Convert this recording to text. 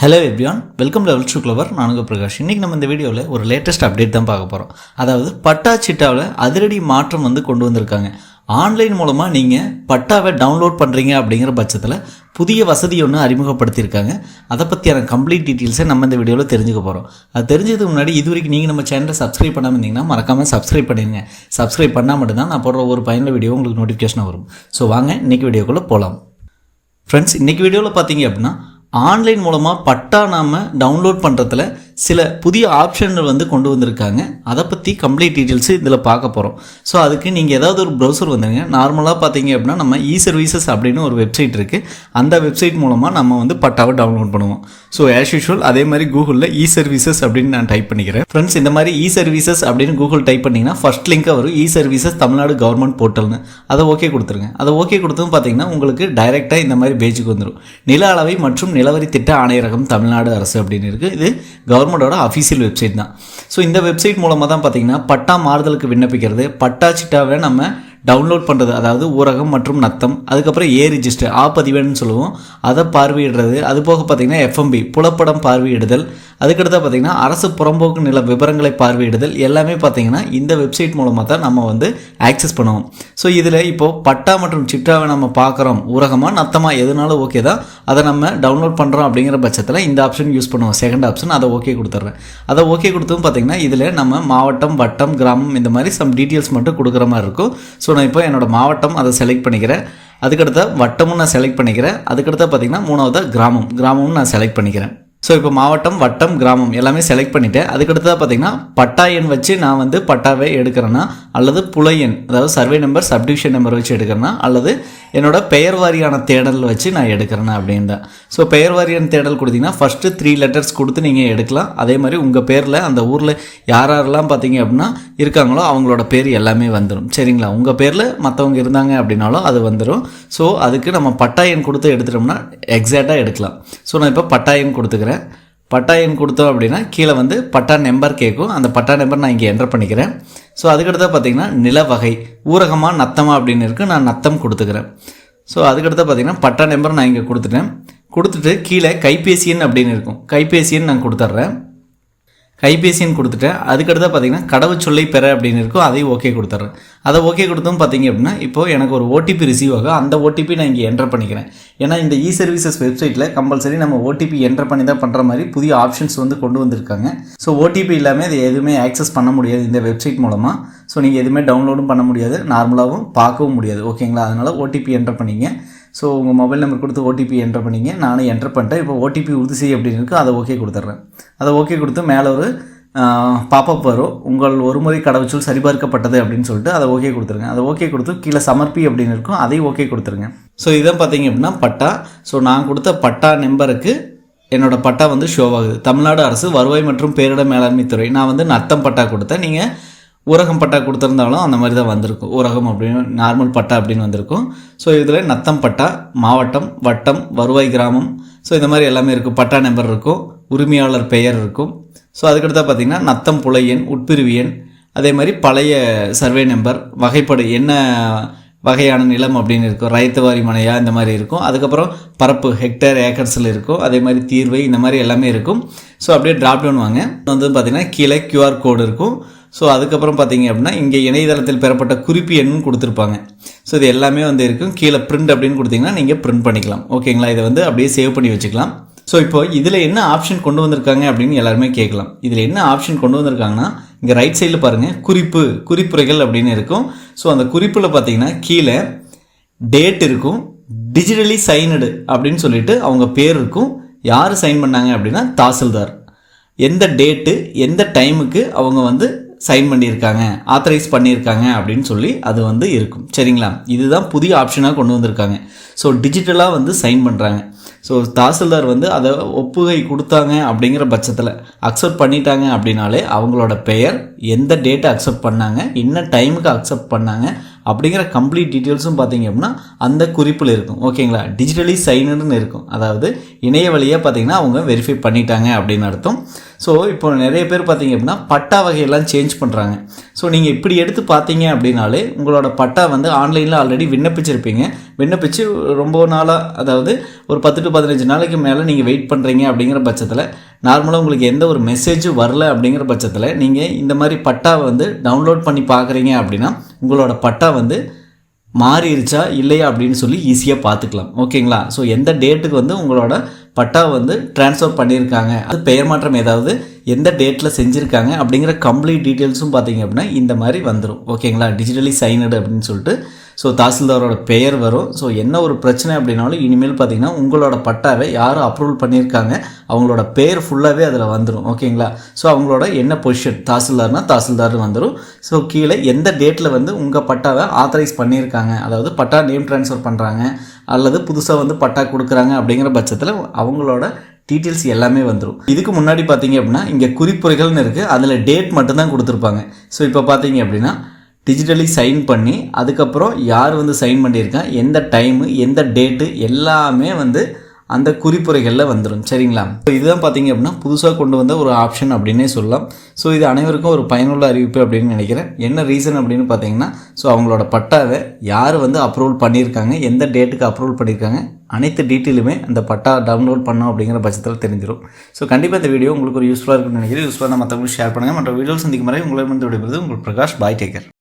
Hello everyone, welcome level to clever. நானுங்க பிரகாஷ். இன்றைக்கி நம்ம இந்த வீடியோவில் ஒரு லேட்டஸ்ட் அப்டேட் தான் பார்க்க போகிறோம். அதாவது பட்டா சிட்டாவில் அதிரடி மாற்றம் கொண்டு வந்திருக்காங்க. ஆன்லைன் மூலமாக நீங்கள் பட்டாவை டவுன்லோட் பண்ணுறீங்க அப்படிங்கிற பட்சத்தில் புதிய வசதி ஒன்று அறிமுகப்படுத்தியிருக்காங்க. அதை பற்றியான கம்ப்ளீட் டீட்டெயில்ஸை நம்ம இந்த வீடியோவில் தெரிஞ்சுக்க போகிறோம். அது தெரிஞ்சதுக்கு முன்னாடி இது வரைக்கும் நீங்கள் நம்ம சேனலை சப்ஸ்கிரைப் பண்ணாமல் இருந்தீங்கன்னா மறக்காமல் சப்ஸ்கிரைப் பண்ணிடுங்க. சப்ஸ்கிரைப் பண்ணால் மட்டும்தான் நான் போடுற ஒரு பயனுள்ள வீடியோ உங்களுக்கு நோட்டிஃபிகேஷன் வரும். ஸோ வாங்க இன்றைக்கி வீடியோக்குள்ளே போகலாம். ஃப்ரெண்ட்ஸ், இன்றைக்கி வீடியோவில் பார்த்தீங்க அப்படின்னா ஆன்லைன் மூலமாக பட்டா நாம் டவுன்லோட் பண்ணுறதுல சில புதிய ஆப்ஷன்கள் கொண்டு வந்திருக்காங்க. அதை பற்றி கம்ப்ளீட் டீட்டெயில்ஸு இதில் பார்க்க போகிறோம். ஸோ அதுக்கு நீங்கள் ஏதாவது ஒரு ப்ரௌசர் வந்துடுங்க. நார்மலாக பார்த்தீங்க அப்படின்னா நம்ம இ-சர்வீசஸ் அப்படின்னு ஒரு வெப்சைட் இருக்குது. அந்த வெப்சைட் மூலமாக நம்ம பட்டாவை டவுன்லோட் பண்ணுவோம். ஸோ ஆஸ் யூஷுவல் அதே மாதிரி கூகுளில் இ-சர்வீசஸ் அப்படின்னு நான் டைப் பண்ணிக்கிறேன். ஃப்ரெண்ட்ஸ், இந்த மாதிரி இ-சர்வீசஸ் அப்படின்னு கூகுள் டைப் பண்ணிங்கன்னா ஃபஸ்ட் லிங்காக வரும் இ-சர்வீசஸ் தமிழ்நாடு கவர்மெண்ட் போர்ட்டல்னு. அதை ஓகே கொடுத்துருங்க. அதை ஓகே கொடுத்ததும் பார்த்தீங்கன்னா உங்களுக்கு டைரெக்டாக இந்த மாதிரி பேஜுக்கு வந்துடும். நில அளவை மற்றும் நிலவரி திட்ட ஆணையரகம் தமிழ்நாடு அரசு அப்படின்னு இருக்குது. இது கவர்மெண்டோட அஃபீஷியல் வெப்சைட் தான். ஸோ இந்த வெப்சைட் மூலமாக தான் பார்த்தீங்கன்னா பட்டா மாறுதலுக்கு விண்ணப்பிக்கிறது, பட்டா சிட்டாவை நம்ம டவுன்லோட் பண்ணுறது, அதாவது ஊரகம் மற்றும் நத்தம், அதுக்கப்புறம் ரிஜிஸ்டர் பதிவேடுன்னு சொல்லுவோம், அதை பார்வையிடுறது, அது போக பார்த்திங்கன்னா எஃப்எம்பி புலப்படம் பார்வையிடுதல், அதுக்கடுத்து பார்த்திங்கன்னா அரசு புறம்போக்கு நில விவரங்களை பார்வையிடுதல், எல்லாமே பார்த்திங்கன்னா இந்த வெப்சைட் மூலமாக தான் நம்ம ஆக்சஸ் பண்ணுவோம். ஸோ இதில் இப்போது பட்டா மற்றும் சிட்டாவை நம்ம பார்க்குறோம், ஊரகமாக நத்தமாக எதுனாலும் ஓகே தான், அதை நம்ம டவுன்லோட் பண்ணுறோம் அப்படிங்கிற பட்சத்தில் இந்த ஆப்ஷன் யூஸ் பண்ணுவோம். செகண்ட் ஆப்ஷன் அதை ஓகே கொடுத்துட்றேன். அதை ஓகே கொடுத்தும் பார்த்திங்கன்னா இதில் நம்ம மாவட்டம், வட்டம், கிராமம் இந்த மாதிரி சம் டீட்டெயில்ஸ் மட்டும் கொடுக்குற மாதிரி இருக்கும். ஸோ நான் இப்போ என்னோடய மாவட்டம் அதை செலக்ட் பண்ணிக்கிறேன். அதுக்கடுத்த வட்டமும் நான் செலக்ட் பண்ணிக்கிறேன். அதுக்கடுத்த பார்த்திங்கன்னா மூணாவது கிராமமும் நான் செலக்ட் பண்ணிக்கிறேன். ஸோ இப்போ மாவட்டம், வட்டம், கிராமம் எல்லாமே செலக்ட் பண்ணிவிட்டேன். அதுக்கடுத்ததாக பார்த்திங்கன்னா பட்டா எண் வச்சு நான் பட்டாவை எடுக்கிறேன்னா, அல்லது புலை எண் அதாவது சர்வே நம்பர், சப்டிவிஷன் நம்பர் வச்சு எடுக்கிறேன்னா, அல்லது என்னோடய பெயர் வாரியான தேடல் வச்சு நான் எடுக்கிறேன்னா அப்படின்னு தான். ஸோ பெயர் வாரியான தேடல் கொடுத்திங்கன்னா ஃபஸ்ட்டு 3 லெட்டர்ஸ் கொடுத்து நீங்கள் எடுக்கலாம். அதே மாதிரி உங்கள் பேரில் அந்த ஊரில் யாரெல்லாம் பார்த்தீங்க அப்படின்னா இருக்காங்களோ அவங்களோட பேர் எல்லாமே வந்துடும். சரிங்களா? உங்கள் பேரில் மற்றவங்க இருந்தாங்க அப்படின்னாலும் அது வந்துடும். ஸோ அதுக்கு நம்ம பட்டா எண் கொடுத்து எடுத்துட்டோம்னா எக்ஸாக்டாக எடுக்கலாம். ஸோ நான் இப்போ பட்டா எண் கொடுத்துக்கிறேன். பட்டா எண் கொடுத்தோம் அப்படின்னா கீழே பட்டா நம்பர் கேட்கும். அந்த பட்டா நம்பர் நான் இங்கே என்டர் பண்ணிக்கிறேன். ஸோ அதுக்கடுத்த பார்த்திங்கன்னா நில வகை ஊரகமாக நத்தமாக அப்படின்னு இருக்குது. நான் நத்தம் கொடுத்துக்கிறேன். ஸோ அதுக்கடுத்த பார்த்திங்கன்னா பட்டா நம்பர் நான் இங்கே கொடுத்துட்டு கீழே கைபேசி எண் அப்படின்னு இருக்கும். கைபேசி எண் நான் கொடுத்துட்றேன். கைபேசி எண் கொடுத்துட்டேன். அதுக்கடுத்து பார்த்திங்கன்னா கடவுச்சொல்லை பெற அப்படின்னு இருக்கும். அதையும் ஓகே கொடுத்துட்றேன். அதை ஓகே கொடுத்தோம் பார்த்திங்க அப்படின்னா இப்போது எனக்கு ஒரு ஓடிபி ரிசீவ் ஆகும். அந்த ஓடிபி நான் இங்கே என்டர் பண்ணிக்கிறேன். ஏன்னா இந்த இ-சர்வீசஸ் வெப்சைட்டில் கம்பல்சரி நம்ம ஓடிபி என்டர் பண்ணி தான் பண்ணுற மாதிரி புதிய ஆப்ஷன்ஸ் கொண்டு வந்திருக்காங்க. ஸோ ஓடிபி இல்லாமல் இது எதுவுமே ஆக்சஸ் பண்ண முடியாது இந்த வெப்சைட் மூலமாக. ஸோ நீங்கள் எதுவுமே டவுன்லோடும் பண்ண முடியாது, நார்மலாகவும் பார்க்கவும் முடியாது. ஓகேங்களா? அதனால் ஓடிபி என்டர் பண்ணிங்க. ஸோ உங்கள் மொபைல் நம்பர் கொடுத்து ஓடிபி என்டர் பண்ணிங்க. நானும் என்டர் பண்ணிட்டேன். இப்போ ஓடிபி உறுதி செய் அப்படின்னு இருக்குது. அதை ஓகே கொடுத்துட்றேன். அதை ஓகே கொடுத்து மேலே ஒரு பாப்பப் வரும், உங்கள் ஒருமுறை கடவுச்சொல் சரிபார்க்கப்பட்டது அப்படின்னு சொல்லிட்டு அதை ஓகே கொடுத்துருங்க. அதை ஓகே கொடுத்து கீழே சமர்ப்பி அப்படின்னு இருக்கும். அதையும் ஓகே கொடுத்துருங்க. ஸோ இதான் பார்த்தீங்க அப்படின்னா பட்டா. ஸோ நான் கொடுத்த பட்டா நம்பருக்கு என்னோடய பட்டா ஷோ ஆகுது. தமிழ்நாடு அரசு வருவாய் மற்றும் பேரிடர் மேலாண்மை துறை. நான் நத்தம் பட்டா கொடுத்தேன். நீங்கள் ஊரகம் பட்டா கொடுத்துருந்தாலும் அந்த மாதிரி தான் வந்திருக்கும். ஊரகம் அப்படின்னு நார்மல் பட்டா அப்படின்னு வந்திருக்கும். ஸோ இதில் நத்தம் பட்டா, மாவட்டம், வட்டம், வருவாய், கிராமம், ஸோ இந்த மாதிரி எல்லாமே இருக்கும். பட்டா நம்பர் இருக்கும், உரிமையாளர் பெயர் இருக்கும். ஸோ அதுக்கடுத்து பார்த்திங்கன்னா நத்தம் புலை எண், உட்பிரிவு எண், அதே மாதிரி பழைய சர்வே நம்பர், வகைப்படு என்ன வகையான நிலம் அப்படின்னு இருக்கும், ரைத்துவாரி மனையா இந்த மாதிரி இருக்கும். அதுக்கப்புறம் பரப்பு ஹெக்டேர் ஏக்கர்ஸில் இருக்கும். அதே மாதிரி தீர்வை இந்த மாதிரி எல்லாமே இருக்கும். ஸோ அப்படியே ட்ராப் டவுன் வாங்க. பார்த்திங்கன்னா கீழே QR கோடு இருக்கும். ஸோ அதுக்கப்புறம் பார்த்தீங்க அப்படின்னா இங்கே இணையதளத்தில் பெறப்பட்ட குறிப்பு எண்ணும் கொடுத்துருப்பாங்க. ஸோ இது எல்லாமே இருக்கும். கீழே பிரிண்ட் அப்படின்னு கொடுத்தீங்கன்னா நீங்கள் பிரிண்ட் பண்ணிக்கலாம். ஓகேங்களா? இதை அப்படியே சேவ் பண்ணி வச்சுக்கலாம். ஸோ இப்போ இதில் என்ன ஆப்ஷன் கொண்டு வந்திருக்காங்க அப்படின்னு எல்லாருமே கேட்கலாம். இதில் என்ன ஆப்ஷன் கொண்டு வந்திருக்காங்கன்னா இங்கே ரைட் சைடில் பாருங்கள், குறிப்புரைகள் அப்படின்னு இருக்கும். ஸோ அந்த குறிப்பில் பார்த்தீங்கன்னா கீழே டேட் இருக்கும், டிஜிட்டலி சைனடு அப்படின்னு சொல்லிட்டு அவங்க பேர் இருக்கும். யார் சைன் பண்ணாங்க அப்படின்னா தாசில்தார். எந்த டேட்டு எந்த டைமுக்கு அவங்க சைன் பண்ணியிருக்காங்க, ஆத்தரைஸ் பண்ணியிருக்காங்க அப்படின்னு சொல்லி அது இருக்கும். சரிங்களா? இதுதான் புதிய ஆப்ஷனாக கொண்டு வந்திருக்காங்க. ஸோ டிஜிட்டலாக சைன் பண்ணுறாங்க. ஸோ தாசில்தார் அதை ஒப்புகை கொடுத்தாங்க அப்படிங்கிற பட்சத்தில் அக்செப்ட் பண்ணிட்டாங்க அப்படின்னாலே அவங்களோட பெயர், எந்த டேட்டை அக்செப்ட் பண்ணாங்க, என்ன டைமுக்கு அக்செப்ட் பண்ணாங்க அப்படிங்கிற கம்ப்ளீட் டீட்டெயில்ஸும் பார்த்தீங்க அப்படின்னா அந்த குறிப்பில் இருக்கும். ஓகேங்களா, டிஜிட்டலி சைனுன்னு இருக்கும். அதாவது இணைய வழியாக பார்த்தீங்கன்னா அவங்க வெரிஃபை பண்ணிட்டாங்க அப்படின்னு அர்த்தம். ஸோ இப்போ நிறைய பேர் பார்த்தீங்க அப்படின்னா பட்டா வகையெல்லாம் சேஞ்ச் பண்ணுறாங்க. ஸோ நீங்கள் இப்படி எடுத்து பார்த்தீங்க அப்படின்னாலே உங்களோட பட்டா வந்து ஆன்லைனில் ஆல்ரெடி விண்ணப்பிச்சிருப்பீங்க. விண்ணப்பிச்சு ரொம்ப நாளாக, அதாவது ஒரு 10 to 15 நாளைக்கு மேலே நீங்கள் வெயிட் பண்ணுறீங்க அப்படிங்கிற பட்சத்தில், நார்மலாக உங்களுக்கு எந்த ஒரு மெசேஜும் வரல அப்படிங்கிற பட்சத்தில் நீங்கள் இந்த மாதிரி பட்டாவை வந்து டவுன்லோட் பண்ணி பார்க்குறீங்க அப்படின்னா உங்களோட பட்டா வந்து மாறிடுச்சா இல்லையா அப்படின்னு சொல்லி ஈஸியாக பார்த்துக்கலாம். ஓகேங்களா, ஸோ எந்த டேட்டுக்கு வந்து உங்களோட பட்டா வந்து ட்ரான்ஸ்ஃபர் பண்ணியிருக்காங்க, அது பெயர் மாற்றம் ஏதாவது எந்த டேட்டில் செஞ்சுருக்காங்க அப்படிங்கிற கம்ப்ளீட் டீட்டெயில்ஸும் பார்த்தீங்க அப்படின்னா இந்த மாதிரி வந்துடும். ஓகேங்களா, டிஜிட்டலி சைனடு அப்படின்னு சொல்லிட்டு ஸோ தாசில்தாரோட பெயர் வரும். ஸோ என்ன ஒரு பிரச்சனை அப்படின்னாலும் இனிமேல் பார்த்தீங்கன்னா உங்களோட பட்டாவை யார் அப்ரூவல் பண்ணியிருக்காங்க அவங்களோட பேர் ஃபுல்லாகவே அதில் வந்துடும். ஓகேங்களா, ஸோ அவங்களோட என்ன பொசிஷன், தாசில்தார்னா தாசில்தார் வந்துடும். ஸோ கீழே எந்த டேட்டில் வந்து உங்கள் பட்டாவை ஆத்தரைஸ் பண்ணியிருக்காங்க, அதாவது பட்டா நேம் ட்ரான்ஸ்ஃபர் பண்ணுறாங்க அல்லது புதுசாக வந்து பட்டா கொடுக்குறாங்க அப்படிங்கிற பட்சத்தில் அவங்களோட டீட்டெயில்ஸ் எல்லாமே வந்துடும். இதுக்கு முன்னாடி பார்த்தீங்க அப்படின்னா இங்கே குறிப்புரைகள்னு இருக்குது, அதில் டேட் மட்டும்தான் கொடுத்துருப்பாங்க. ஸோ இப்போ பார்த்தீங்க அப்படின்னா டிஜிட்டலி சைன் பண்ணி அதுக்கப்புறம் யார் வந்து சைன் பண்ணியிருக்காங்க, எந்த டைமு, எந்த டேட்டு எல்லாமே வந்து அந்த குறிப்புரைகளில் வந்துடும். சரிங்களா, ஸோ இதுதான் பார்த்தீங்க அப்படின்னா புதுசாக கொண்டு வந்த ஒரு ஆப்ஷன் அப்படின்னே சொல்லலாம். ஸோ இது அனைவருக்கும் ஒரு பயனுள்ள அறிவிப்பு அப்படின்னு நினைக்கிறேன். என்ன ரீசன் அப்படின்னு பார்த்தீங்கன்னா, ஸோ அவங்களோட பட்டாவை யார் வந்து அப்ரூவல் பண்ணியிருக்காங்க, எந்த டேட்டுக்கு அப்ரூவல் பண்ணியிருக்காங்க, அனைத்து டீட்டெயிலுமே அந்த பட்டா டவுன்லோட் பண்ணோம் அப்படிங்கிற பட்சத்தில் தெரிஞ்சிடும். ஸோ கண்டிப்பாக இந்த வீடியோ உங்களுக்கு ஒரு யூஸ்ஃபுல்லாக இருக்குன்னு நினைக்கிறேன். யூஸ்ஃபுல்லாக மற்றவங்களுக்கு ஷேர் பண்ணுங்கள். மற்ற வீடியோ சந்திக்கும் வரை உங்களை வந்து விடைபெறுவது உங்கள் பிரகாஷ். பாய், டேக் கேர்.